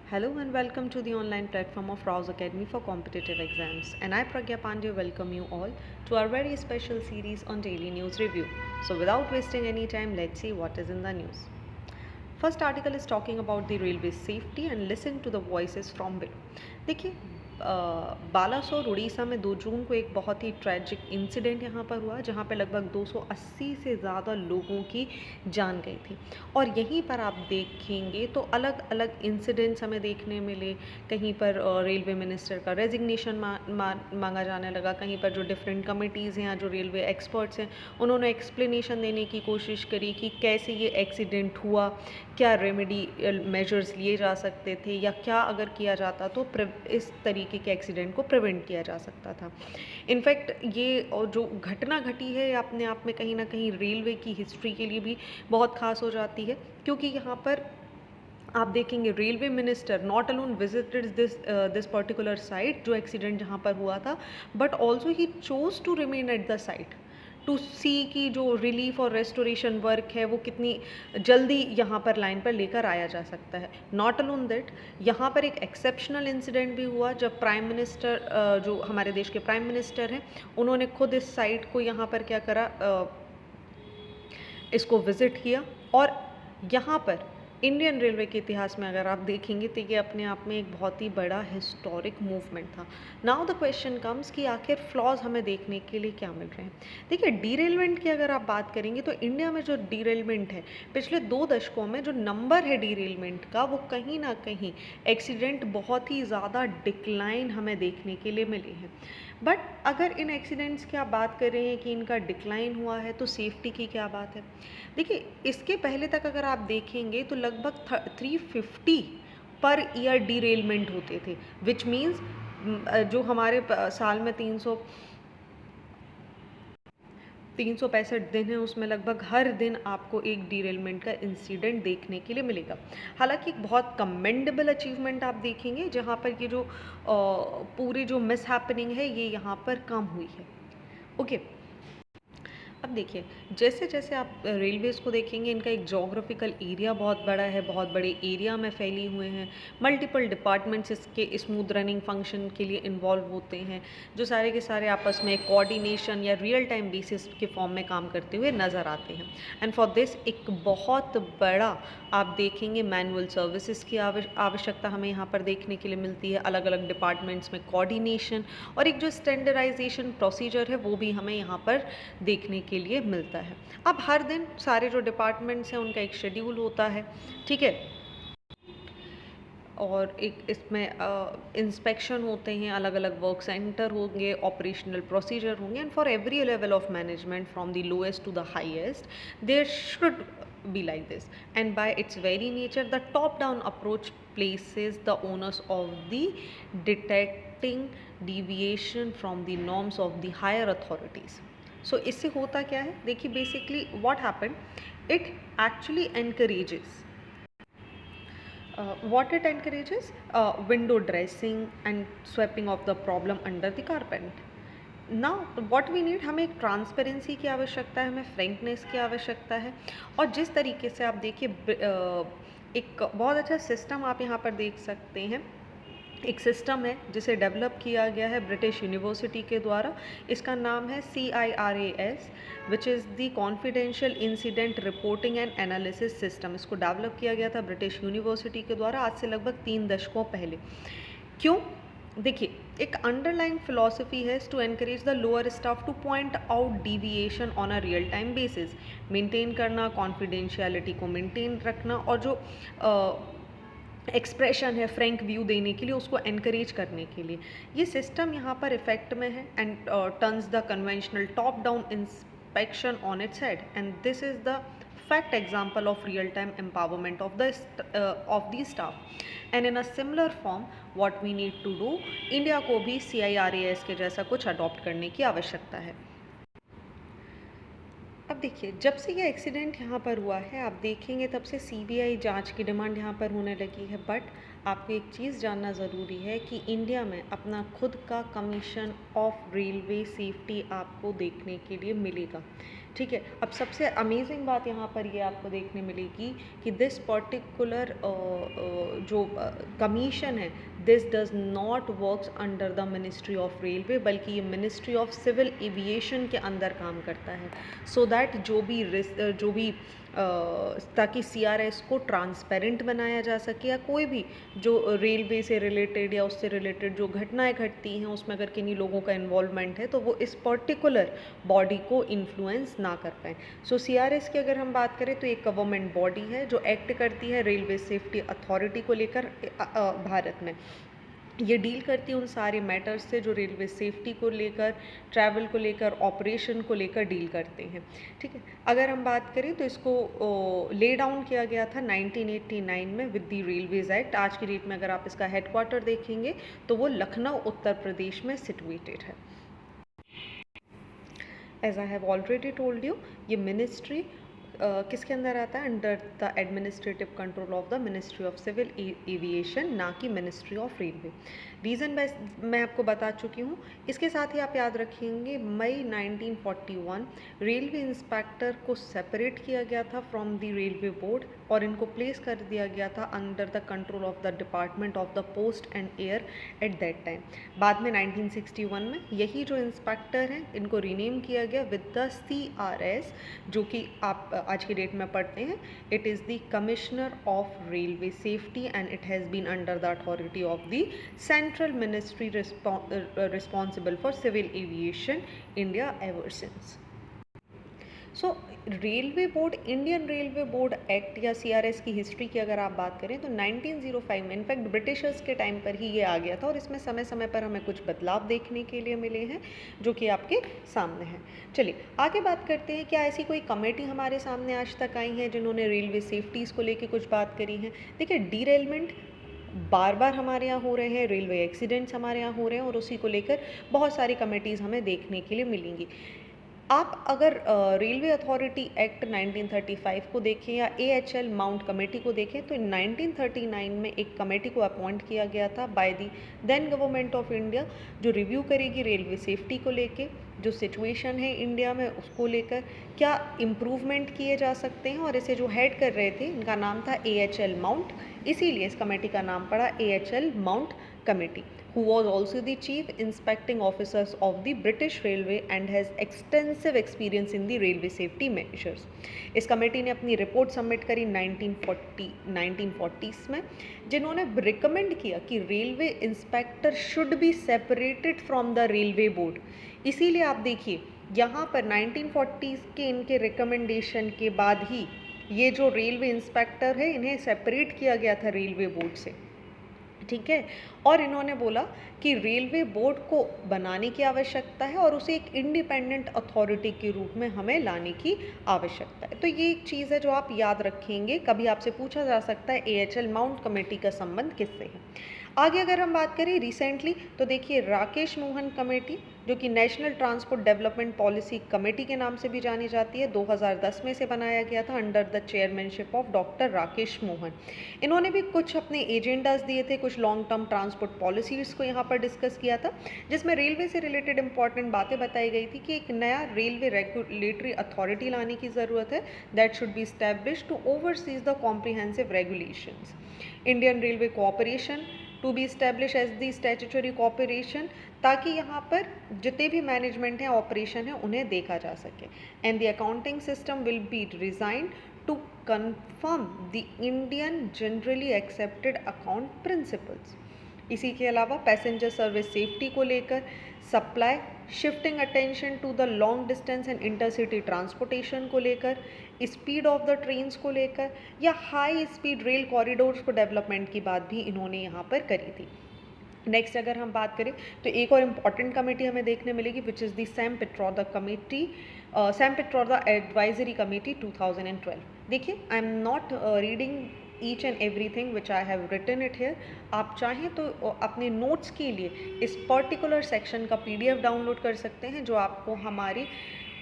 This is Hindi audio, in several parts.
Hello and welcome to the online platform of Rouse Academy for competitive exams. And I, Pragya Pandey, welcome you all to our very special series on daily news review. So, without wasting any time, let's see what is in the news. First article is talking about the railway safety and listen to the voices from below. देखिए बालासोर उड़ीसा में 2 जून को एक बहुत ही ट्रैजिक इंसिडेंट यहाँ पर हुआ जहाँ पे लगभग 280 से ज़्यादा लोगों की जान गई थी। और यहीं पर आप देखेंगे तो अलग अलग इंसिडेंट्स हमें देखने मिले। कहीं पर रेलवे मिनिस्टर का रेजिग्नेशन मांगा जाने लगा, कहीं पर जो डिफरेंट कमिटीज़ हैं या जो रेलवे एक्सपर्ट्स हैं उन्होंने एक्सप्लेनेशन देने की कोशिश करी कि कैसे ये एक्सीडेंट हुआ, क्या रेमेडी मेजर्स लिए जा सकते थे या क्या अगर किया जाता तो इस तरीके के एक्सीडेंट को प्रिवेंट किया जा सकता था। इनफैक्ट ये जो घटना घटी है अपने आप में कहीं ना कहीं रेलवे की हिस्ट्री के लिए भी बहुत खास हो जाती है, क्योंकि यहाँ पर आप देखेंगे railway minister not alone visited this particular site जो एक्सीडेंट जहाँ पर हुआ था, but also he chose to remain at the site to see कि जो रिलीफ और रेस्टोरेशन वर्क है वो कितनी जल्दी यहाँ पर लाइन पर लेकर आया जा सकता है। नॉट अलोन दैट, यहाँ पर एक एक्सेप्शनल इंसिडेंट भी हुआ जब प्राइम मिनिस्टर जो हमारे देश के प्राइम मिनिस्टर हैं उन्होंने खुद इस साइट को यहाँ पर क्या करा, इसको विज़िट किया। और यहाँ पर इंडियन रेलवे के इतिहास में अगर आप देखेंगे तो ये अपने आप में एक बहुत ही बड़ा हिस्टोरिक मूवमेंट था। नाउ द क्वेश्चन कम्स कि आखिर फ्लॉज हमें देखने के लिए क्या मिल रहे हैं। देखिए डीरेलमेंट की अगर आप बात करेंगे तो इंडिया में जो डीरेलमेंट है पिछले 2 दशकों में जो नंबर है डीरेलमेंट का वो कहीं ना कहीं एक्सीडेंट बहुत ही ज़्यादा डिक्लाइन हमें देखने के लिए मिले हैं। बट अगर इन एक्सीडेंट्स की आप बात कर रहे हैं कि इनका डिक्लाइन हुआ है तो सेफ्टी की क्या बात है। देखिए इसके पहले तक अगर आप देखेंगे तो लगभग 350 पर ईयर डीरेलमेंट होते थे, विच मीन्स जो हमारे साल में 365 दिन है उसमें लगभग हर दिन आपको एक डीरेलमेंट का इंसिडेंट देखने के लिए मिलेगा। हालांकि एक बहुत कमेंडेबल अचीवमेंट आप देखेंगे जहाँ पर ये जो पूरी जो मिस हैपनिंग है ये यहाँ पर कम हुई है। ओके, अब देखिए जैसे जैसे आप रेलवेज़ को देखेंगे इनका एक जोग्राफिकल एरिया बहुत बड़ा है, बहुत बड़े एरिया में फैली हुए हैं। मल्टीपल डिपार्टमेंट्स इसके स्मूथ रनिंग फंक्शन के लिए इन्वॉल्व होते हैं, जो सारे के सारे आपस में कोऑर्डिनेशन या रियल टाइम बेसिस के फॉर्म में काम करते हुए नज़र आते हैं। एंड फॉर दिस एक बहुत बड़ा आप देखेंगे मैनुअल सर्विसेज की आवश्यकता हमें यहाँ पर देखने के लिए मिलती है। अलग अलग डिपार्टमेंट्स में कोऑर्डिनेशन और एक जो स्टैंडर्डाइजेशन प्रोसीजर है वो भी हमें यहाँ पर देखने के लिए मिलता है। अब हर दिन सारे जो डिपार्टमेंट्स हैं उनका एक शेड्यूल होता है, ठीक है, और एक इसमें इंस्पेक्शन होते हैं, अलग अलग वर्क सेंटर होंगे, ऑपरेशनल प्रोसीजर होंगे। And for every level of management from the lowest to the highest there should be like this, and by its very nature the top down approach places the onus of the detecting deviation from the norms of the higher authorities. So इससे होता क्या है, देखिए basically what happened, it actually encourages what it encourages window dressing and sweeping of the problem under the carpet. Now what we need, हमें एक ट्रांसपेरेंसी की आवश्यकता है, हमें फ्रेंकनेस की आवश्यकता है। और जिस तरीके से आप देखिए एक बहुत अच्छा सिस्टम आप यहाँ पर देख सकते हैं। एक सिस्टम है जिसे डेवलप किया गया है ब्रिटिश यूनिवर्सिटी के द्वारा। इसका नाम है CIRAS, which is the confidential incident reporting and analysis system. इसको डेवलप किया गया था ब्रिटिश यूनिवर्सिटी के द्वारा आज से लगभग 3 दशकों पहले। क्यों? देखिए एक अंडरलाइन फिलॉसफी है to encourage the lower staff to point out deviation on a real time basis, maintain करना, कॉन्फिडेंशियलिटी को मेंटेन रखना और जो एक्सप्रेशन है फ्रैंक व्यू देने के लिए उसको एनकरेज करने के लिए ये सिस्टम यहाँ पर इफेक्ट में है and turns the conventional top down inspection on its head. And this is the fact example of real time empowerment of the staff. And in a similar form what we need to do, India को भी CIRAS के जैसा कुछ अडॉप्ट करने की आवश्यकता है। अब देखिए जब से ये एक्सीडेंट यहाँ पर हुआ है आप देखेंगे तब से CBI जांच की डिमांड यहाँ पर होने लगी है। बट आपको एक चीज़ जानना ज़रूरी है कि इंडिया में अपना खुद का कमीशन ऑफ रेलवे सेफ्टी आपको देखने के लिए मिलेगा। ठीक है। अब सबसे अमेजिंग बात यहाँ पर ये आपको देखने मिलेगी कि दिस पर्टिकुलर जो कमीशन है, this does not works under the ministry of railway, बल्कि ये मिनिस्ट्री ऑफ सिविल एविएशन के अंदर काम करता है। सो दैट जो भी ताकि सीआरएस को ट्रांसपेरेंट बनाया जा सके, या कोई भी जो रेलवे से रिलेटेड या उससे रिलेटेड जो घटनाएं घटती हैं उसमें अगर किन्हीं लोगों का इन्वॉल्वमेंट है तो वो इस पर्टिकुलर बॉडी को इन्फ्लुएंस ना कर पाएँ। सो सीआरएस की अगर हम बात करें तो एक गवर्नमेंट बॉडी है जो एक्ट करती है रेलवे सेफ्टी अथॉरिटी को लेकर भारत में। ये डील करती है उन सारे मैटर्स से जो रेलवे सेफ्टी को लेकर, ट्रैवल को लेकर, ऑपरेशन को लेकर डील करते हैं। ठीक है। अगर हम बात करें तो इसको ले डाउन किया गया था 1989 में विद द रेलवेज एक्ट। आज की डेट में अगर आप इसका हेडक्वार्टर देखेंगे तो वो लखनऊ उत्तर प्रदेश में सिचुएटेड है। As I have already told you, ये मिनिस्ट्री किसके अंदर आता है? Under the administrative control of the ministry of civil aviation, ना कि मिनिस्ट्री ऑफ रेलवे। रीज़न मैं आपको बता चुकी हूँ। इसके साथ ही आप याद रखेंगे मई 1941 रेलवे इंस्पेक्टर को सेपरेट किया गया था फ्रॉम द रेलवे बोर्ड और इनको प्लेस कर दिया गया था under the control of the department of the post and air at that time. बाद में 1961 में यही जो इंस्पेक्टर हैं इनको रीनेम किया गया विद द CRS, जो कि आप आज की डेट में पढ़ते हैं। It is the commissioner of railway safety and it has been under the authority of the central ministry responsible for civil aviation India ever since. So railway board, Indian railway board act या CRS की हिस्ट्री की अगर आप बात करें तो 1905 में, इनफैक्ट ब्रिटिशर्स के टाइम पर ही ये आ गया था और इसमें समय समय पर हमें कुछ बदलाव देखने के लिए मिले हैं जो कि आपके सामने हैं। चलिए आगे बात करते हैं। क्या ऐसी कोई कमेटी हमारे सामने आज तक आई है जिन्होंने रेलवे सेफ्टीज़ को लेकर कुछ बात करी है? देखिए, डीरेलमेंट बार बार हमारे यहाँ हो रहे हैं, रेलवे एक्सीडेंट्स हमारे यहाँ हो रहे हैं और उसी को लेकर बहुत सारी कमेटीज़ हमें देखने के लिए मिलेंगी। आप अगर रेलवे अथॉरिटी एक्ट 1935 को देखें या AHL माउंट कमेटी को देखें तो 1939 में एक कमेटी को अपॉइंट किया गया था by the then government of India, जो रिव्यू करेगी रेलवे सेफ्टी को लेके, जो सिचुएशन है इंडिया में उसको लेकर, क्या इम्प्रूवमेंट किए जा सकते हैं। और इसे जो हेड कर रहे थे इनका नाम था AHL माउंट, इसीलिए इस कमेटी का नाम पड़ा AHL mount committee, who was also the chief inspecting officers of the British Railway and has extensive experience in the railway safety measures। इस कमेटी ने अपनी रिपोर्ट सबमिट करी 1940s में, जिन्होंने रिकमेंड किया कि railway inspector should be separated from the railway board. इसीलिए आप देखिए यहाँ पर 1940s के इनके रिकमेंडेशन के बाद ही ये जो रेलवे इंस्पेक्टर है इन्हें सेपरेट किया गया था रेलवे बोर्ड से। ठीक है। और इन्होंने बोला कि रेलवे बोर्ड को बनाने की आवश्यकता है और उसे एक इंडिपेंडेंट अथॉरिटी के रूप में हमें लाने की आवश्यकता है। तो ये एक चीज़ है जो आप याद रखेंगे, कभी आपसे पूछा जा सकता है AHL माउंट कमेटी का संबंध किससे है। आगे अगर हम बात करें रिसेंटली तो देखिए राकेश मोहन कमेटी, जो कि national transport development policy committee के नाम से भी जानी जाती है, 2010 में से बनाया गया था under the chairmanship of doctor Rakesh Mohan. इन्होंने भी कुछ अपने एजेंडाज दिए थे, कुछ लॉन्ग टर्म ट्रांसपोर्ट पॉलिसीज़ को यहाँ पर डिस्कस किया था, जिसमें रेलवे से रिलेटेड इंपॉर्टेंट बातें बताई गई थी कि एक नया रेलवे रेगुलेटरी अथॉरिटी लाने की ज़रूरत है that should be established to oversees the comprehensive regulations. Indian railway cooperation to be establish as the statutory corporation, ताकि यहाँ पर जितने भी मैनेजमेंट हैं, ऑपरेशन है, उन्हें देखा जा सके। And the accounting system will be design to conform the Indian generally accepted account principles. इसी के अलावा पैसेंजर सर्विस सेफ्टी को लेकर, supply shifting attention to the long distance and intercity transportation को लेकर, स्पीड ऑफ द ट्रेन्स को लेकर, या हाई स्पीड रेल कॉरिडोर्स को डेवलपमेंट की बात भी इन्होंने यहाँ पर करी थी। नेक्स्ट अगर हम बात करें तो एक और इम्पॉर्टेंट कमेटी हमें देखने मिलेगी which is the Sam Pitroda committee, Sam Pitroda advisory committee 2012। देखिए, I am not reading each and everything which I have written it here. आप चाहें तो अपने नोट्स के लिए इस पर्टिकुलर सेक्शन का PDF डाउनलोड कर सकते हैं, जो आपको हमारी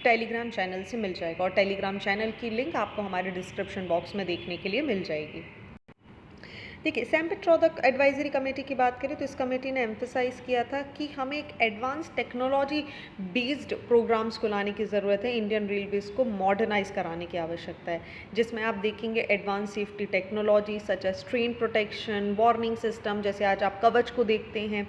टेलीग्राम चैनल से मिल जाएगा, और टेलीग्राम चैनल की लिंक आपको हमारे डिस्क्रिप्शन बॉक्स में देखने के लिए मिल जाएगी। देखिए, सैमपिट्रोदा एडवाइजरी कमेटी की बात करें तो इस कमेटी ने एम्फसाइज़ किया था कि हमें एक एडवांस टेक्नोलॉजी बेस्ड प्रोग्राम्स को लाने की ज़रूरत है, इंडियन रेलवेज़ को मॉडर्नाइज़ कराने की आवश्यकता है, जिसमें आप देखेंगे advance safety technology such as train protection, warning system, जैसे आज आप कवच को देखते हैं,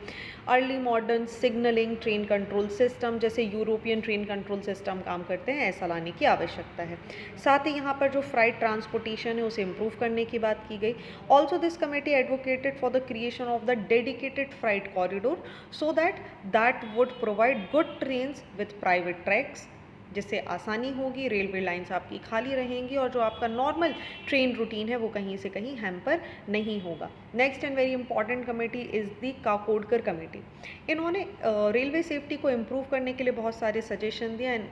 early modern signalling, train control system जैसे यूरोपियन ट्रेन कंट्रोल सिस्टम काम करते हैं, ऐसा लाने की आवश्यकता है। साथ ही यहाँ पर जो फ्राइट ट्रांसपोर्टेशन है उसे इम्प्रूव करने की बात की गई। Also this committee advocated for the creation of the dedicated freight corridor so that would provide good trains with private tracks, जिससे आसानी होगी, रेलवे लाइंस आपकी खाली रहेंगी और जो आपका नॉर्मल ट्रेन रूटीन है वो कहीं से कहीं हैम्पर नहीं होगा। Next and very important committee is the Kakodkar committee. इन्होंने रेलवे सेफ्टी को इम्प्रूव करने के लिए बहुत सारे सजेशन दिए and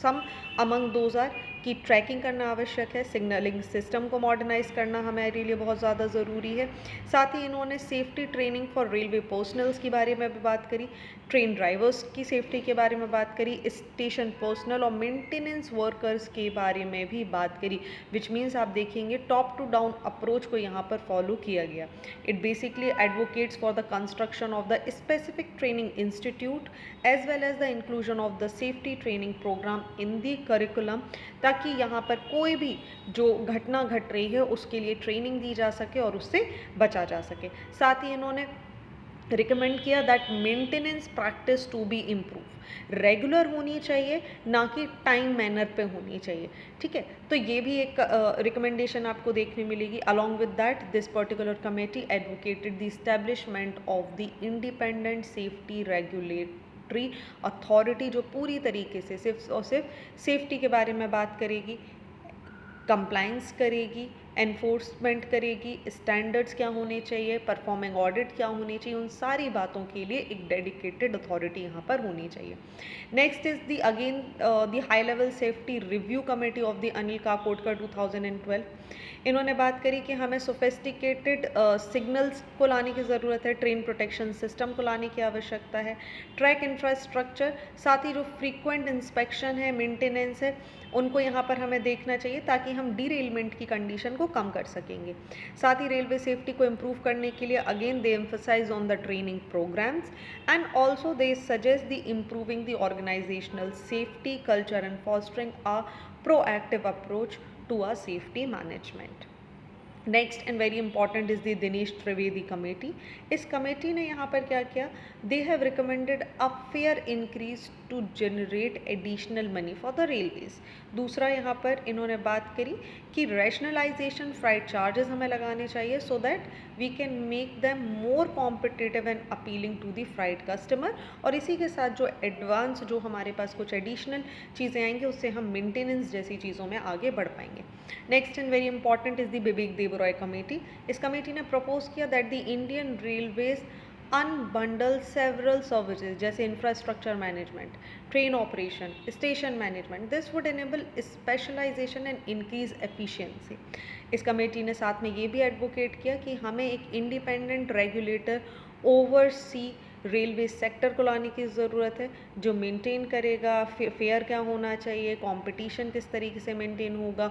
some among those are कि ट्रैकिंग करना आवश्यक है, सिग्नलिंग सिस्टम को मॉडर्नाइज करना हमारे लिए बहुत ज़्यादा ज़रूरी है। साथ ही इन्होंने safety training for railway personnels के बारे में भी बात करी, ट्रेन ड्राइवर्स की सेफ्टी के बारे में बात करी, स्टेशन पर्सनल और मेंटेनेंस वर्कर्स के बारे में भी बात करी, विच मीन्स आप देखेंगे टॉप टू डाउन अप्रोच को यहाँ पर फॉलो किया गया। It basically advocates for the construction of the specific training institute as well as the inclusion of the safety training program in the curriculum, ताकि यहाँ पर कोई भी जो घटना घट रही है उसके लिए ट्रेनिंग दी जा सके और उससे बचा जा सके। साथ ही इन्होंने रिकमेंड किया that maintenance practice to be improve, regular होनी चाहिए ना कि टाइम मैनर पे होनी चाहिए। ठीक है, तो ये भी एक रिकमेंडेशन आपको देखने मिलेगी। Along with that this particular committee advocated the establishment of the independent safety regulatory authority, जो पूरी तरीके से सिर्फ और सिर्फ सेफ्टी के बारे में बात करेगी, कंप्लाइंस करेगी, एनफोर्समेंट करेगी, स्टैंडर्ड्स क्या होने चाहिए, परफॉर्मिंग ऑडिट क्या होनी चाहिए, उन सारी बातों के लिए एक डेडिकेटेड अथॉरिटी यहाँ पर होनी चाहिए। Next is the again the high level safety review committee of the Anil Kakodkar 2012। इन्होंने बात करी कि हमें सोफिस्टिकेटेड सिग्नल्स को लाने की ज़रूरत है, ट्रेन प्रोटेक्शन सिस्टम को लाने की आवश्यकता है, ट्रैक इंफ्रास्ट्रक्चर, साथ ही जो फ्रीक्वेंट इंस्पेक्शन है, मेंटेनेंस है, उनको यहाँ पर हमें देखना चाहिए ताकि हम डीरेलमेंट की कंडीशन को कम कर सकेंगे। साथ ही रेलवे सेफ्टी को इम्प्रूव करने के लिए again they emphasize on the training programs and also they suggest the improving the organisational safety culture and fostering a proactive approach to a safety management. Next and very important is the Dinesh Trivedi committee. इस कमेटी ने यहाँ पर क्या किया, they have recommended a fare increase to generate additional money for the railways. दूसरा यहाँ पर इन्होंने बात करी कि रैशनलाइजेशन फ्राइट चार्जेस हमें लगाने चाहिए so that we can make them more competitive and appealing to the freight customer, और इसी के साथ जो एडवांस जो हमारे पास कुछ एडिशनल चीज़ें आएंगी उससे हम मेंटेनेंस जैसी चीज़ों में आगे बढ़ पाएंगे। Next and very important is the Bibek Debroy committee. इस कमेटी ने प्रपोज किया that the Indian railways unbundle several services जैसे infrastructure management, train operation, station management, this would enable specialisation and increase efficiency. इस कमेटी ने साथ में ये भी एडवोकेट किया कि हमें एक independent regulator oversee railway sector को लाने की ज़रूरत है, जो मेंटेन करेगा फेयर क्या होना चाहिए, कंपटीशन किस तरीके से मेंटेन होगा,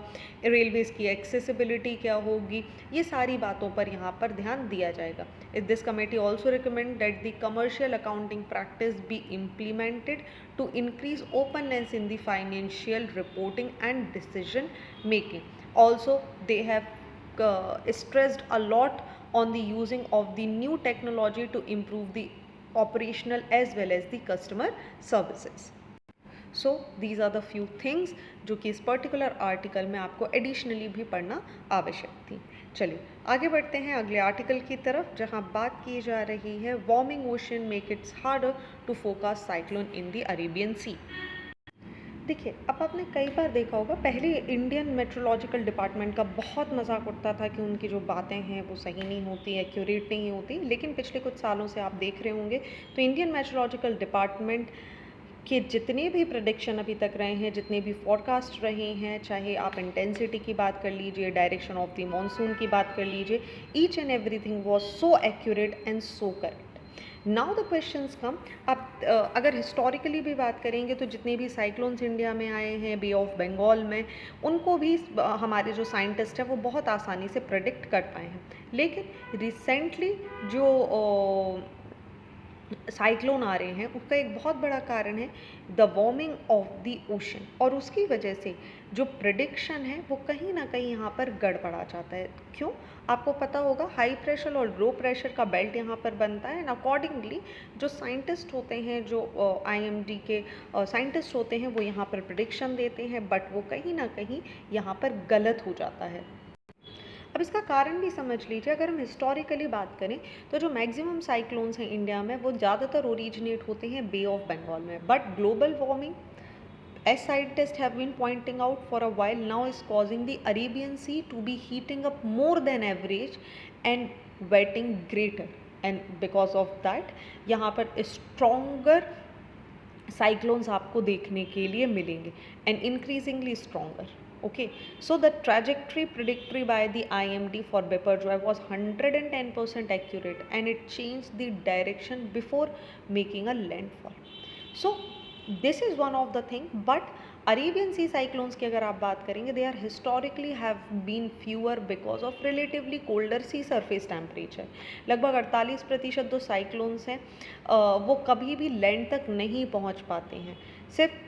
रेलवेज़ की एक्सेसिबिलिटी क्या होगी, ये सारी बातों पर यहाँ पर ध्यान दिया जाएगा। This committee also recommend that the commercial accounting practice be implemented to increase openness in the financial reporting and decision making. Also they have stressed a lot on the using of the new technology to improve the operational as well as the customer services. So these are the few things जो कि इस पर्टिकुलर आर्टिकल में आपको एडिशनली भी पढ़ना आवश्यक थी। चलिए आगे बढ़ते हैं अगले आर्टिकल की तरफ, जहां बात की जा रही है warming ocean make its harder to forecast cyclone in the Arabian Sea. देखिए, अब आपने कई बार देखा होगा, पहले इंडियन मेट्रोलॉजिकल डिपार्टमेंट का बहुत मजाक उड़ता था कि उनकी जो बातें हैं वो सही नहीं होती, एक्यूरेट नहीं होती, लेकिन पिछले कुछ सालों से आप देख रहे होंगे तो इंडियन मेट्रोलॉजिकल डिपार्टमेंट के जितने भी प्रेडिक्शन अभी तक रहे हैं, जितने भी फॉरकास्ट रहे हैं, चाहे आप इंटेंसिटी की बात कर लीजिए, डायरेक्शन ऑफ द मॉनसून की बात कर लीजिए, each and everything was so accurate and so correct. Now the questions come, आप अगर हिस्टोरिकली भी बात करेंगे तो जितने भी साइक्लोन्स इंडिया में आए हैं बे ऑफ बंगाल में, उनको भी हमारे जो साइंटिस्ट हैं वो बहुत आसानी से प्रेडिक्ट कर पाए हैं। लेकिन रिसेंटली जो साइक्लोन आ रहे हैं उसका एक बहुत बड़ा कारण है the warming of the ocean, और उसकी वजह से जो प्रिडिक्शन है वो कहीं ना कहीं यहाँ पर गड़बड़ा जाता है। क्यों? आपको पता होगा हाई प्रेशर और लो प्रेशर का बेल्ट यहाँ पर बनता है, एंड अकॉर्डिंगली जो साइंटिस्ट होते हैं, जो आईएमडी के साइंटिस्ट होते हैं, वो यहाँ पर प्रिडिक्शन देते हैं, बट वो कहीं ना कहीं यहाँ पर गलत हो जाता है। अब इसका कारण भी समझ लीजिए। अगर हम हिस्टोरिकली बात करें तो जो मैक्सिमम साइक्लोन्स हैं इंडिया में वो ज़्यादातर ओरिजिनेट होते हैं बे ऑफ बंगाल में, but global warming, as scientists have been pointing out for a while now, is causing the Arabian Sea to be heating up more than average and wetting greater, and because of that यहाँ पर stronger cyclones आपको देखने के लिए मिलेंगे and increasingly stronger. Okay, so the trajectory predictory by the IMD for Biparjoy was 110% accurate, and it changed the direction before making a landfall. So this is one of the thing, but Arabian sea cyclones की अगर आप बात करेंगे, they are historically have been fewer because of relatively colder sea surface temperature. लगभग 48% जो साइक्लोन्स हैं वो कभी भी लैंड तक नहीं पहुंच पाते हैं। सिर्फ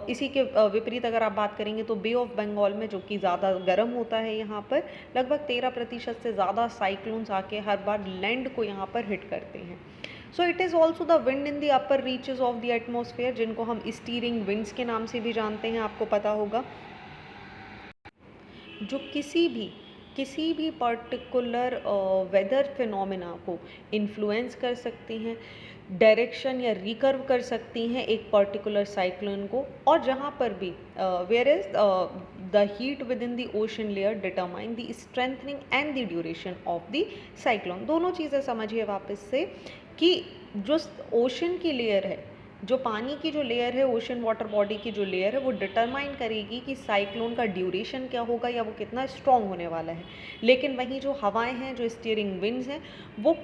इसी के विपरीत अगर आप बात करेंगे तो बे ऑफ बंगाल में, जो कि ज़्यादा गर्म होता है, यहाँ पर लगभग 13% से ज़्यादा साइक्लोन्स आके हर बार लैंड को यहाँ पर हिट करते हैं। So it is also the wind in the upper reaches of the atmosphere, जिनको हम स्टीरिंग विंड्स के नाम से भी जानते हैं, आपको पता होगा, जो किसी भी पर्टिकुलर वेदर फिनोमिना को इन्फ्लुएंस कर सकती हैं, डायरेक्शन या रिकर्व कर सकती हैं एक पर्टिकुलर साइक्लोन को, और जहाँ पर भी where is the heat within the ocean layer determine the strengthening and the duration of the cyclone. दोनों चीज़ें समझिए वापस से कि जो ओशन की लेयर है, जो पानी की जो लेयर है, ओशन वाटर बॉडी की जो लेयर है, वो डिटरमाइन करेगी कि साइक्लोन का ड्यूरेशन क्या होगा या वो कितना स्ट्रॉन्ग होने वाला है। लेकिन वहीं जो हवाएं हैं, जो स्टीयरिंग विंड्स हैं, वो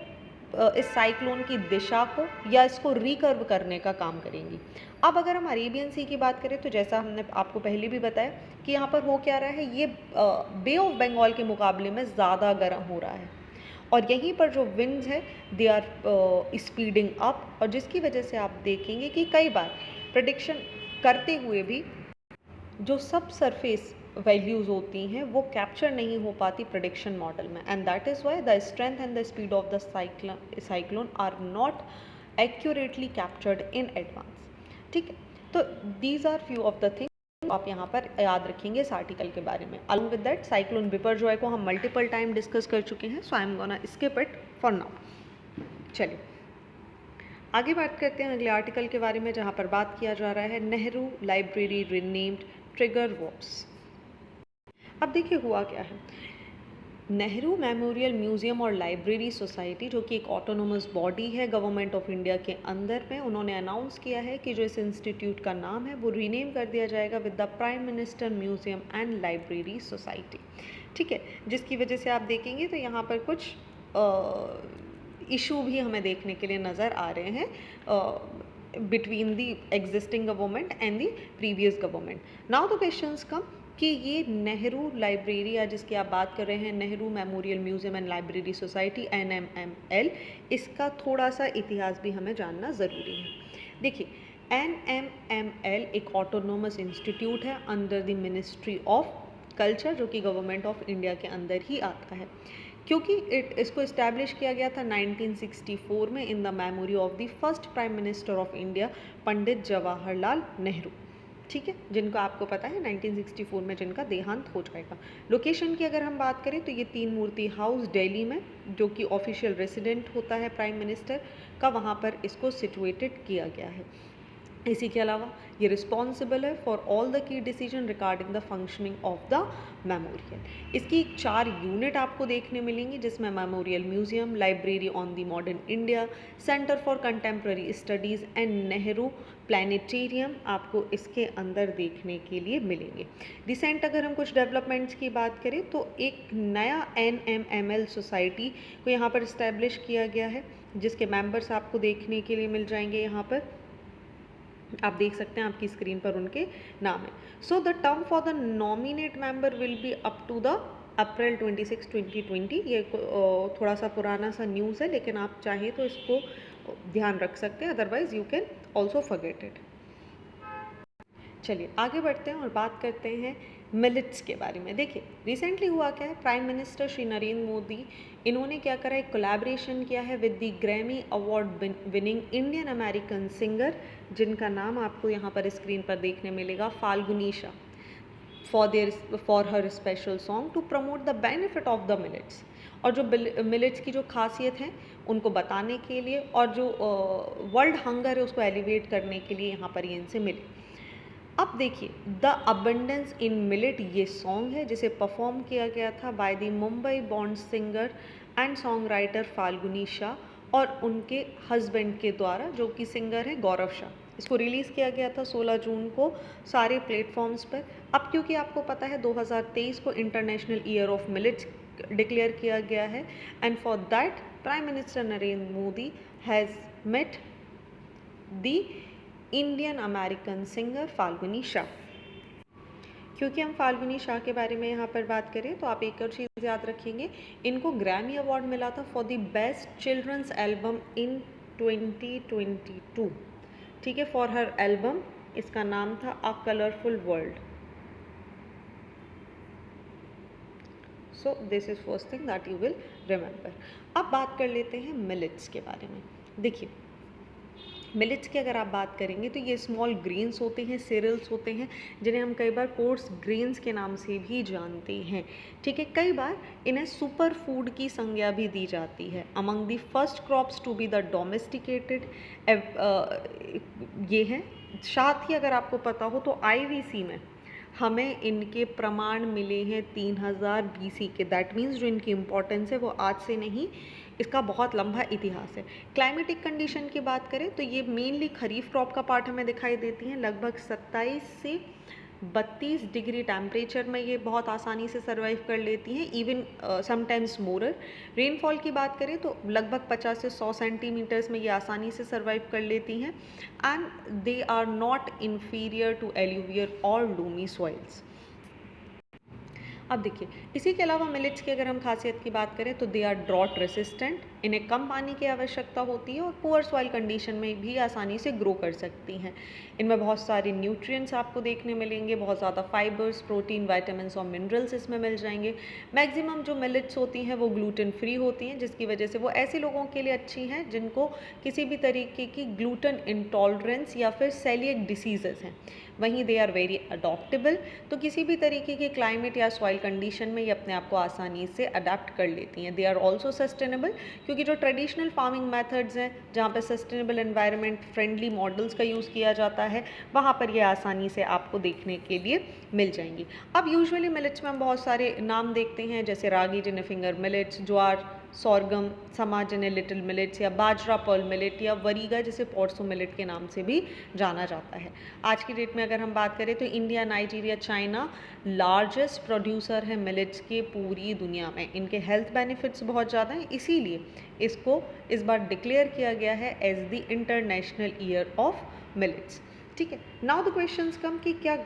इस साइक्लोन की दिशा को या इसको रिकर्व करने का काम करेंगी। अब अगर हम अरेबियन सी की बात करें तो जैसा हमने आपको पहले भी बताया कि यहाँ पर हो क्या रहा है, ये बे ऑफ बंगाल के मुकाबले में ज़्यादा गर्म हो रहा है, और यहीं पर जो विंड्स है दे आर स्पीडिंग अप, और जिसकी वजह से आप देखेंगे कि कई बार प्रेडिक्शन करते हुए भी जो सब सरफेस वैल्यूज़ होती हैं वो कैप्चर नहीं हो पाती प्रेडिक्शन मॉडल में, and that is why the strength and the speed of the cyclone are not accurately captured in advance. ठीक है, तो these are few of the things आप यहाँ पर याद रखेंगे इस आर्टिकल के बारे में। Along with that, cyclone Biparjoy को हम मल्टीपल टाइम डिस्कस कर चुके हैं, so I am gonna skip it for now. चलिए आगे बात करते हैं अगले आर्टिकल के बारे में, जहाँ पर बात किया जा रहा है Nehru library renamed trigger Wars. अब देखिए हुआ क्या है, नेहरू मेमोरियल म्यूज़ियम और लाइब्रेरी सोसाइटी, जो कि एक ऑटोनोमस बॉडी है गवर्नमेंट ऑफ इंडिया के अंदर में, उन्होंने अनाउंस किया है कि जो इस इंस्टीट्यूट का नाम है वो रीनेम कर दिया जाएगा with the prime minister museum and library society. ठीक है, जिसकी वजह से आप देखेंगे तो यहाँ पर कुछ इशू भी हमें देखने के लिए नज़र आ रहे हैं between the existing government and the previous government. Now the questions come कि ये नेहरू लाइब्रेरी या जिसकी आप बात कर रहे हैं Nehru memorial museum and library society NMML, इसका थोड़ा सा इतिहास भी हमें जानना ज़रूरी है। देखिए NMML एक ऑटोनोमस इंस्टीट्यूट है under the ministry of culture, जो कि गवर्नमेंट ऑफ इंडिया के अंदर ही आता है, क्योंकि इसको इस्टेब्लिश किया गया था 1964 में in the memory of the first prime minister of India Pandit Jawaharlal Nehru. ठीक है, जिनको आपको पता है 1964 में जिनका देहांत हो जाएगा। लोकेशन की अगर हम बात करें तो ये तीन मूर्ति हाउस दिल्ली में, जो कि ऑफिशियल रेसिडेंट होता है प्राइम मिनिस्टर का, वहाँ पर इसको सिचुएटेड किया गया है। इसी के अलावा ये रिस्पॉन्सिबल है for all the key decision regarding the functioning of the memorial. इसकी 4 यूनिट आपको देखने मिलेंगी, जिसमें memorial museum, library on the modern India, centre for contemporary studies and Nehru planetarium आपको इसके अंदर देखने के लिए मिलेंगे। रिसेंट अगर हम कुछ डेवलपमेंट्स की बात करें तो एक नया NMML सोसाइटी को यहाँ पर इस्टेब्लिश किया गया है, जिसके मेंबर्स आपको देखने के लिए मिल जाएंगे यहाँ पर आप देख सकते हैं आपकी स्क्रीन पर उनके नाम है। So the term for the nominate member will be up to the April 26 2020। ये थोड़ा सा पुराना सा न्यूज़ है, लेकिन आप चाहें तो इसको ध्यान रख सकते हैं, otherwise you can also forget it. चलिए आगे बढ़ते हैं और बात करते हैं मिलेट्स के बारे में। देखिए रिसेंटली हुआ क्या है, प्राइम मिनिस्टर श्री नरेंद्र मोदी इन्होंने क्या करा, एक कोलैबोरेशन किया है with the Grammy award winning Indian American singer, जिनका नाम आपको यहाँ पर स्क्रीन पर देखने मिलेगा, फाल्गुनीशा, for her special song to promote the benefit of the millets. और जो मिलेट्स की जो खासियत है उनको बताने के लिए, और जो वर्ल्ड हंगर है उसको एलिवेट करने के लिए यहाँ पर ये इनसे मिले। अब देखिए द अबंडेंस इन मिलेट ये सॉन्ग है जिसे परफॉर्म किया गया था by the Mumbai born singer and song writer Falguni Shah और उनके हस्बैंड के द्वारा, जो कि सिंगर है गौरव शाह। इसको रिलीज़ किया गया था 16 जून को सारे प्लेटफॉर्म्स पर। अब क्योंकि आपको पता है 2023 को international year of millets declare किया गया है, and for that prime minister Narendra Modi has met the Indian American singer Falguni Shah. क्योंकि हम फाल्गुनी शाह के बारे में यहाँ पर बात करें तो आप एक और चीज़ याद रखेंगे, इनको ग्रैमी अवार्ड मिला था for the best children's album in 2022। ठीक है, फॉर हर एल्बम, इसका नाम था a colourful world. So this is first thing that you will remember. अब बात कर लेते हैं मिलेट्स के बारे में। देखिए मिलेट्स की अगर आप बात करेंगे तो ये स्मॉल ग्रेन्स होते हैं, सीरियल्स होते हैं, जिन्हें हम कई बार कोर्स ग्रेन्स के नाम से भी जानते हैं। ठीक है, कई बार इन्हें सुपर फूड की संज्ञा भी दी जाती है। Among the first crops to be the domesticated ये हैं। साथ ही अगर आपको पता हो तो आईवीसी में हमें इनके प्रमाण मिले हैं 3000 बीसी के। दैट मीन्स जो इनकी इम्पोर्टेंस है वो आज से नहीं, इसका बहुत लंबा इतिहास है। क्लाइमेटिक कंडीशन की बात करें तो ये मेनली खरीफ क्रॉप का पार्ट हमें दिखाई देती हैं। लगभग 27 से 32 डिग्री टेम्परेचर में ये बहुत आसानी से सर्वाइव कर लेती हैं, इवन समटाइम्स मोरर। रेनफॉल की बात करें तो लगभग 50 से 100 सेंटीमीटर्स में ये आसानी से सर्वाइव कर लेती हैं, and they are not inferior to alluvial और लूमी सॉइल्स। अब देखिए इसी के अलावा मिलेट्स की अगर हम खासियत की बात करें तो दे आर ड्रॉट रेसिस्टेंट, इन्हें कम पानी की आवश्यकता होती है और पुअर सॉइल कंडीशन में भी आसानी से ग्रो कर सकती हैं। इनमें बहुत सारे न्यूट्रिएंट्स आपको देखने मिलेंगे, बहुत ज़्यादा फाइबर्स, प्रोटीन, विटामिन्स और मिनरल्स इसमें मिल जाएंगे। मैक्सिमम जो मिलेट्स होती हैं वो ग्लूटेन फ्री होती हैं, जिसकी वजह से वो ऐसे लोगों के लिए अच्छी हैं जिनको किसी भी तरीके की ग्लूटेन इंटॉलरेंस या फिर सेलिएक डिसीजेस हैं। वहीं दे आर वेरी अडॉप्टेबल, तो किसी भी तरीके के क्लाइमेट या सॉइल कंडीशन में ये अपने आप को आसानी से अडाप्ट कर लेती हैं। दे आर ऑल्सो सस्टेनेबल, क्योंकि जो ट्रेडिशनल फार्मिंग मेथड्स हैं जहाँ पे सस्टेनेबल एनवायरनमेंट फ्रेंडली मॉडल्स का यूज़ किया जाता है, वहाँ पर ये आसानी से आपको देखने के लिए मिल जाएंगी। अब यूजुअली मिलेट्स में हम बहुत सारे नाम देखते हैं, जैसे रागी जिन्हें फिंगर मिलेट्स, ज्वार, सोरगम, समा जिन्हें लिटिल मिलेट्स, या बाजरा पर्ल मिलेट, या वरीगा जिसे पोर्सो मिलेट के नाम से भी जाना जाता है। आज की डेट में अगर हम बात करें तो India, Nigeria, China largest producer है मिलेट्स के पूरी दुनिया में। इनके हेल्थ बेनिफिट्स बहुत ज़्यादा हैं, इसीलिए इसको इस बार डिक्लेयर किया गया है as the international year of millets. ठीक है, नाउ द क्वेश्चंस कम कि क्या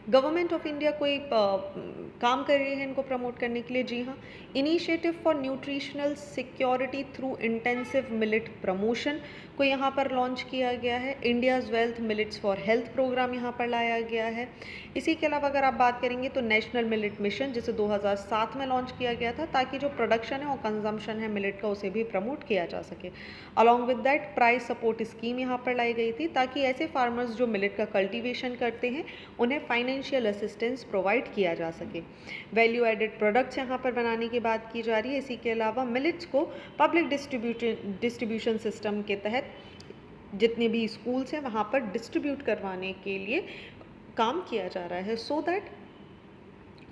गवर्नमेंट ऑफ इंडिया कोई काम कर रही है इनको प्रमोट करने के लिए? जी हाँ, initiative for nutritional security through intensive millet promotion को यहाँ पर लॉन्च किया गया है। India's wealth millets for health program यहाँ पर लाया गया है। इसी के अलावा अगर आप बात करेंगे तो नेशनल मिलेट मिशन, जिसे 2007 में लॉन्च किया गया था, ताकि जो प्रोडक्शन है और कंजम्पशन है मिलेट का उसे भी प्रमोट किया जा सके। Along with that price support scheme यहाँ पर लाई गई थी, ताकि ऐसे फार्मर्स जो मिलेट का कल्टीवेशन करते हैं उन्हें फाइनेंशियल असिस्टेंस प्रोवाइड किया जा सके। वैल्यू एडेड प्रोडक्ट्स यहाँ पर बनाने की बात की जा रही है। इसी के अलावा मिलेट्स को पब्लिक डिस्ट्रीब्यूशन सिस्टम के तहत जितने भी स्कूल्स हैं वहाँ पर डिस्ट्रीब्यूट करवाने के लिए काम किया जा रहा है, सो दैट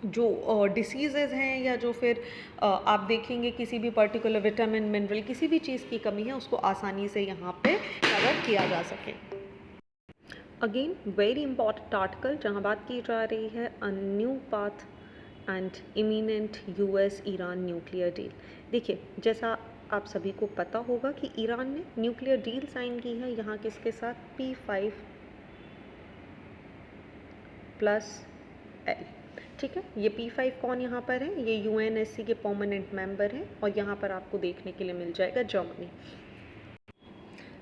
जो डिसीज़ेज़ हैं या जो फिर आप देखेंगे किसी भी पर्टिकुलर विटामिन, मिनरल, किसी भी चीज़ की कमी है उसको आसानी से यहाँ पे कवर किया जा सके। अगेन वेरी इंपॉर्टेंट आर्टिकल जहाँ बात की जा रही है a new path and imminent US Iran nuclear deal. देखिए जैसा आप सभी को पता होगा कि ईरान ने न्यूक्लियर डील साइन की है यहाँ किसके साथ, P5+L। ठीक है, ये P5 कौन यहाँ पर है, ये UNSC के परमानेंट मेंबर हैं और यहाँ पर आपको देखने के लिए मिल जाएगा Germany.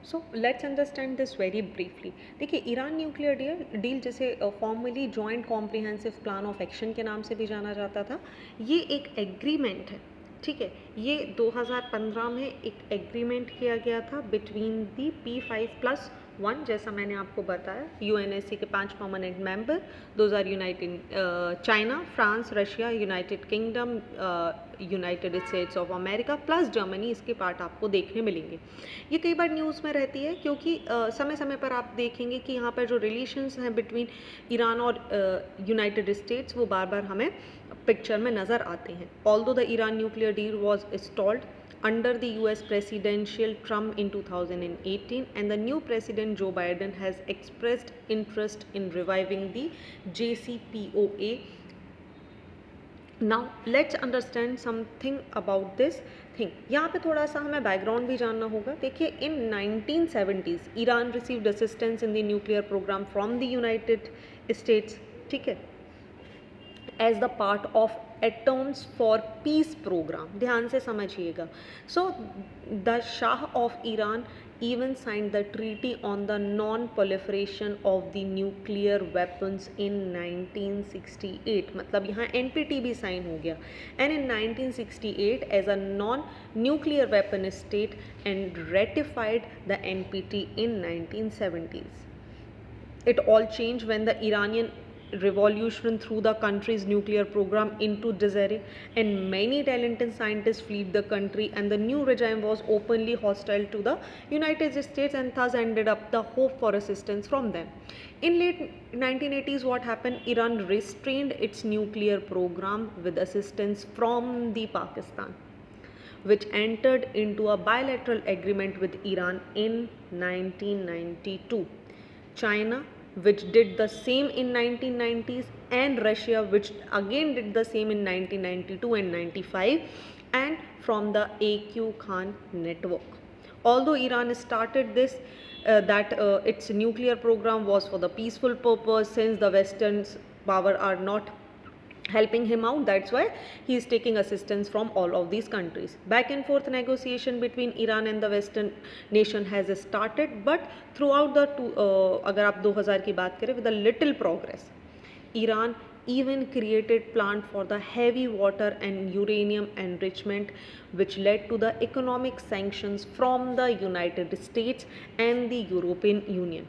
So let's understand this very briefly. देखिए, ईरान न्यूक्लियर डील जिसे formally joint comprehensive plan of action के नाम से भी जाना जाता था, ये एक एग्रीमेंट है। ठीक है, ये 2015 में एक एग्रीमेंट किया गया था बिटवीन दी P5+1, जैसा मैंने आपको बताया, UNSC के 5 permanent member, those are China, France, Russia, United Kingdom, United States of America plus Germany, इसके पार्ट आपको देखने मिलेंगे। ये कई बार न्यूज़ में रहती है क्योंकि समय समय पर आप देखेंगे कि यहाँ पर जो रिलेशंस हैं बिटवीन ईरान और यूनाइटेड स्टेट्स, वो बार बार हमें पिक्चर में नज़र आते हैं। Although the Iran nuclear deal was stalled under the US presidential Trump in 2018, and the new president Joe Biden has expressed interest in reviving the JCPOA. Now let's understand something about this thing. यहाँ पे थोड़ा सा हमें बैकग्राउंड भी जानना होगा। देखिए, in 1970s Iran received assistance in the nuclear program from the United States, ठीक है, as the part of atoms for peace program. ध्यान से समझिएगा। So the Shah of Iran even signed the treaty on the non-proliferation of the nuclear weapons in 1968। मतलब यहाँ NPT भी साइन हो गया। and in 1968 as a non-nuclear weapon state and ratified the NPT in 1970s। It all changed when the Iranian revolution threw the country's nuclear program into disarray, and many talented scientists fled the country, and the new regime was openly hostile to the United States and thus ended up the hope for assistance from them. In late 1980s, what happened? Iran restrained its nuclear program with assistance from the Pakistan, which entered into a bilateral agreement with Iran in 1992. China, which did the same in 1990s, and Russia, which again did the same in 1992 and 95, and from the AQ Khan network. Although Iran started this its nuclear program was for the peaceful purpose, since the Western power are not helping him out, that's why he is taking assistance from all of these countries. Back and forth negotiation between Iran and the Western nation has started, but throughout the अगर आप 2000 की बात करें, with a little progress, Iran even created plant for the heavy water and uranium enrichment, which led to the economic sanctions from the United States and the European Union.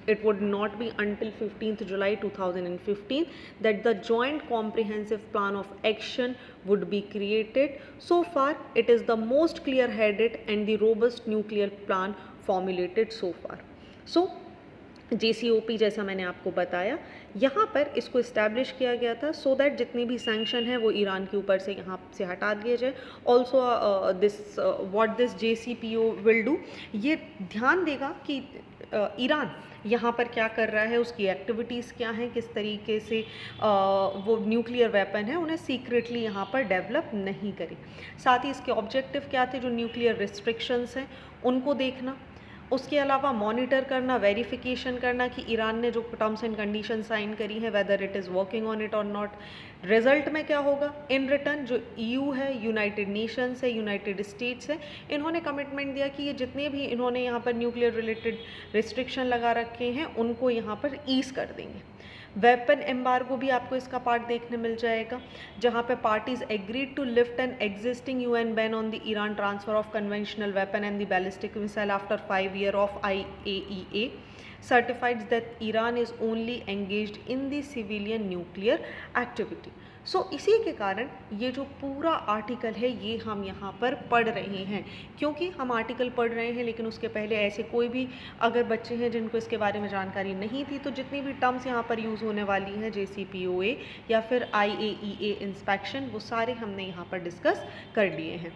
It would not be until 15th July 2015 that the joint comprehensive plan of action would be created. So far, it is the most clear-headed and the robust nuclear plan formulated so far. So, JCPOA, जैसा मैंने आपको बताया, यहाँ पर इसको इस्टेब्लिश किया गया था सो दैट जितनी भी सैंक्शन है वो ईरान के ऊपर से यहाँ से हटा दिए जाए। Also what this JCPOA will do, ये ध्यान देगा कि ईरान यहाँ पर क्या कर रहा है, उसकी एक्टिविटीज़ क्या हैं, किस तरीके से वो न्यूक्लियर वेपन है उन्हें सीक्रेटली यहाँ पर डेवलप नहीं करे। साथ ही इसके ऑब्जेक्टिव क्या थे, जो न्यूक्लियर रिस्ट्रिक्शंस हैं उनको देखना, उसके अलावा मॉनिटर करना, वेरिफिकेशन करना कि ईरान ने जो टर्म्स एंड कंडीशन साइन करी है whether it is working on it और नॉट। रिजल्ट में क्या होगा, इन रिटर्न जो EU है, यूनाइटेड नेशंस है, यूनाइटेड स्टेट्स है, इन्होंने कमिटमेंट दिया कि ये जितने भी इन्होंने यहाँ पर न्यूक्लियर रिलेटेड रिस्ट्रिक्शन लगा रखे हैं उनको यहाँ पर ईज कर देंगे। वेपन एम्बार्गो भी आपको इसका पार्ट देखने मिल जाएगा, जहाँ पे parties agreed to lift an existing UN ban on the Iran transfer of conventional weapon and the ballistic missile after 5 years of IAEA certifies that Iran is only engaged in the civilian nuclear activity. सो इसी के कारण ये जो पूरा आर्टिकल है ये हम यहाँ पर पढ़ रहे हैं, क्योंकि हम आर्टिकल पढ़ रहे हैं लेकिन उसके पहले ऐसे कोई भी अगर बच्चे हैं जिनको इसके बारे में जानकारी नहीं थी, तो जितनी भी टर्म्स यहाँ पर यूज़ होने वाली हैं JCPOA या फिर IAEA इंस्पेक्शन, वो सारे हमने यहाँ पर डिस्कस कर लिए हैं।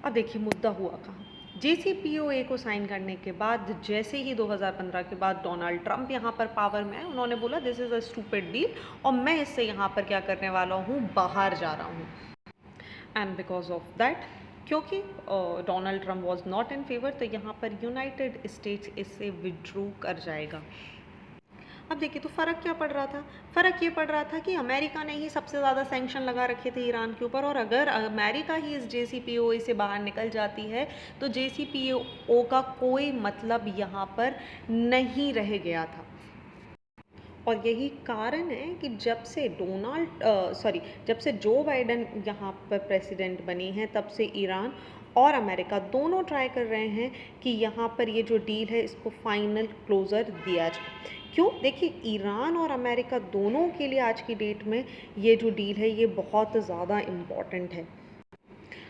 अब देखिए मुद्दा हुआ कहाँ। JCPOA को साइन करने के बाद जैसे ही 2015 के बाद डोनाल्ड ट्रंप यहाँ पर पावर में आए, उन्होंने बोला this is a stupid deal और मैं इससे यहाँ पर क्या करने वाला हूँ, बाहर जा रहा हूँ। एंड बिकॉज ऑफ दैट क्योंकि Donald Trump was not in favour, तो यहाँ पर यूनाइटेड स्टेट्स इससे विड्रू कर जाएगा। अब देखिए तो फ़र्क क्या पड़ रहा था? फ़र्क ये पड़ रहा था कि अमेरिका ने ही सबसे ज़्यादा सैंक्शन लगा रखे थे ईरान के ऊपर, और अगर अमेरिका ही इस JCPOA से बाहर निकल जाती है तो JCPOA का कोई मतलब यहाँ पर नहीं रह गया था। और यही कारण है कि जब से जो बाइडन यहाँ पर प्रेसिडेंट बने हैं तब से ईरान और अमेरिका दोनों ट्राई कर रहे हैं कि यहाँ पर ये जो डील है इसको फाइनल क्लोज़र दिया जाए। क्यों? देखिए, ईरान और अमेरिका दोनों के लिए आज की डेट में ये जो डील है ये बहुत ज़्यादा इम्पॉर्टेंट है।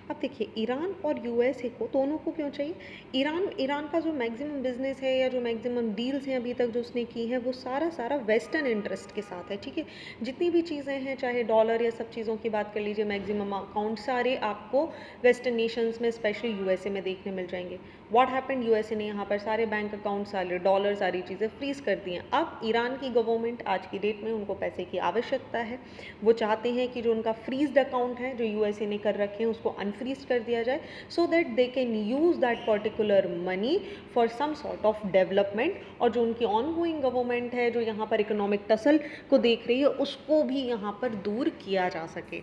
अब देखिए, ईरान और यूएसए को दोनों को क्यों चाहिए? ईरान का जो मैक्सिमम बिजनेस है या जो मैक्सिमम डील्स हैं अभी तक जो उसने की हैं वो सारा वेस्टर्न इंटरेस्ट के साथ है, ठीक है। जितनी भी चीज़ें हैं, चाहे डॉलर या सब चीज़ों की बात कर लीजिए, मैक्सिमम अकाउंट सारे आपको वेस्टर्न नेशंस में स्पेशली यूएसए में देखने मिल जाएंगे। व्हाट हैपेंड, यूएसए ने यहाँ पर सारे बैंक अकाउंट, सारे डॉलर, सारी चीज़ें फ्रीज कर दी हैं। अब ईरान की गवर्नमेंट आज की डेट में उनको पैसे की आवश्यकता है। वो चाहते हैं कि जो उनका फ्रीज्ड अकाउंट है जो यूएसए ने कर रखे हैं उसको अनफ्रीज कर दिया जाए, so that they can use that particular money for some sort of development. और जो उनकी ऑनगोइंग गवर्नमेंट है जो यहाँ पर इकोनॉमिक टसल को देख रही है उसको भी यहाँ पर दूर किया जा सके।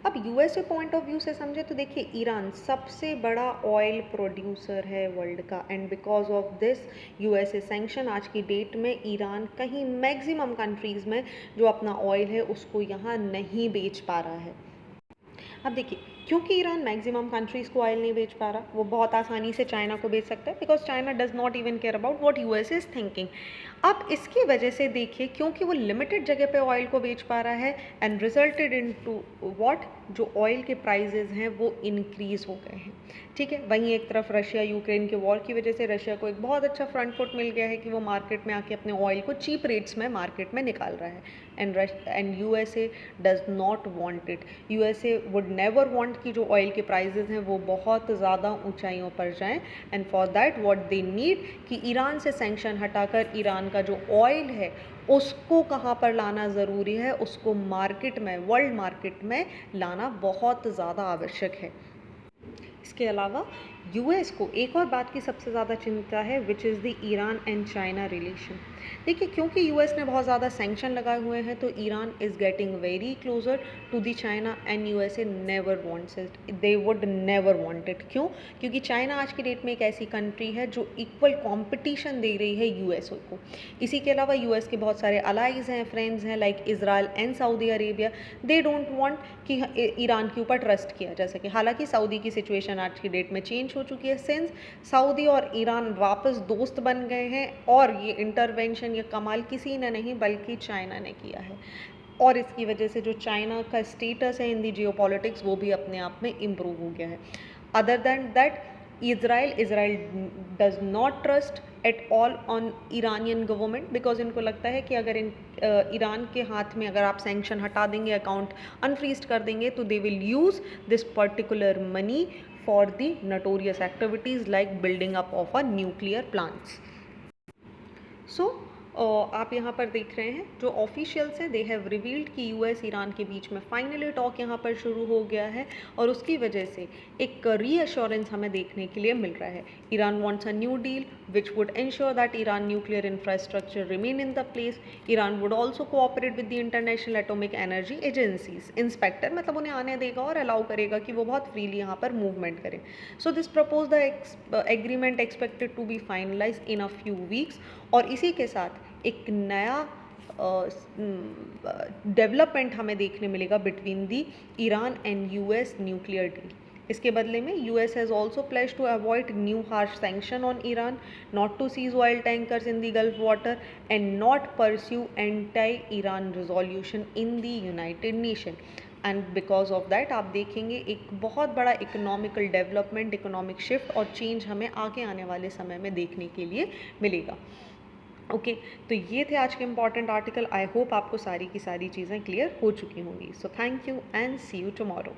अब यूएसए पॉइंट ऑफ व्यू से समझे तो देखिए, ईरान सबसे बड़ा ऑयल प्रोड्यूसर है वर्ल्ड का, and because of this USA sanction आज की डेट में ईरान कहीं मैक्सिमम कंट्रीज़ में जो अपना ऑयल है उसको यहाँ नहीं बेच पा रहा है। अब देखिए, क्योंकि ईरान मैक्सिमम कंट्रीज़ को ऑयल नहीं बेच पा रहा, वो बहुत आसानी से चाइना को बेच सकता है, because China does not even care about what US is thinking. अब इसकी वजह से देखिए, क्योंकि वो लिमिटेड जगह पे ऑयल को बेच पा रहा है, and resulted in to what, जो ऑयल के प्राइजेज हैं वो इंक्रीज़ हो गए हैं, ठीक है। वहीं एक तरफ रशिया यूक्रेन के वॉर की वजह से रशिया को एक बहुत अच्छा फ्रंट फुट मिल गया है कि वो मार्केट में आके अपने ऑयल को चीप रेट्स में मार्केट में निकाल रहा है, and USA does not want it. USA would never want कि जो ऑयल के प्राइजेज हैं वो बहुत ज़्यादा ऊंचाइयों पर जाएं, and for that what they need कि ईरान से सैंक्शन हटाकर ईरान का जो ऑयल है उसको कहाँ पर लाना ज़रूरी है, उसको मार्केट में, वर्ल्ड मार्केट में लाना बहुत ज़्यादा आवश्यक है। इसके अलावा यूएस को एक और बात की सबसे ज़्यादा चिंता है, which is the Iran and China relation. देखिए, क्योंकि यूएस ने बहुत ज़्यादा सैंक्शन लगाए हुए हैं तो Iran is getting very closer to the China, and USA never wants it, they would never want it. क्यों? क्योंकि चाइना आज की डेट में एक ऐसी कंट्री है जो इक्वल कंपटीशन दे रही है यूएस को। इसी के अलावा यूएस के बहुत सारे अलाइज हैं, फ्रेंड्स हैं, like Israel and Saudi Arabia, they don't want कि ईरान के ऊपर ट्रस्ट किया जा सके। हालांकि सऊदी की सिचुएशन आज की डेट में चेंज हो चुकी है, सिंस सऊदी और ईरान वापस दोस्त बन गए हैं, और ये इंटरवेंशन, ये कमाल किसी ने नहीं बल्कि चाइना ने किया है। और इसकी वजह से जो चाइना का स्टेटस है इन दी जियोपॉलिटिक्स वो भी अपने आप में इम्प्रूव हो गया है। Other than that, Israel does not trust at all on Iranian government, because इनको लगता है कि अगर ईरान के हाथ में अगर आप सैंक्शन हटा देंगे, अकाउंट अनफ्रीज कर देंगे, तो they will use this particular money for the notorious activities like building up of a nuclear plants. So आप यहाँ पर देख रहे हैं जो ऑफिशियल्स हैं, दे हैव रिवील्ड कि यूएस ईरान के बीच में फाइनली टॉक यहाँ पर शुरू हो गया है, और उसकी वजह से एक रीअश्योरेंस हमें देखने के लिए मिल रहा है। Iran wants a new deal which would ensure that Iran nuclear infrastructure remain in the place. Iran would also cooperate with the international atomic energy agencies, inspector, मतलब उन्हें आने देगा और अलाउ करेगा कि वो बहुत फ्रीली यहाँ पर मूवमेंट करें। So this propose the agreement expected to be finalise in a few weeks, और इसी के साथ एक नया डेवलपमेंट हमें देखने मिलेगा between the Iran and US nuclear deal. इसके बदले में US has also pledge to avoid new harsh sanction on Iran, not to seize oil tankers in the gulf water, and not pursue anti Iran resolution in the United Nation. And because of that आप देखेंगे एक बहुत बड़ा इकोनॉमिकल डेवलपमेंट, इकोनॉमिक शिफ्ट और चेंज हमें आगे आने वाले समय में देखने के लिए मिलेगा। ओके, तो ये थे आज के इम्पॉर्टेंट आर्टिकल। आई होप आपको सारी की सारी चीज़ें क्लियर हो चुकी होंगी। So thank you and see you tomorrow.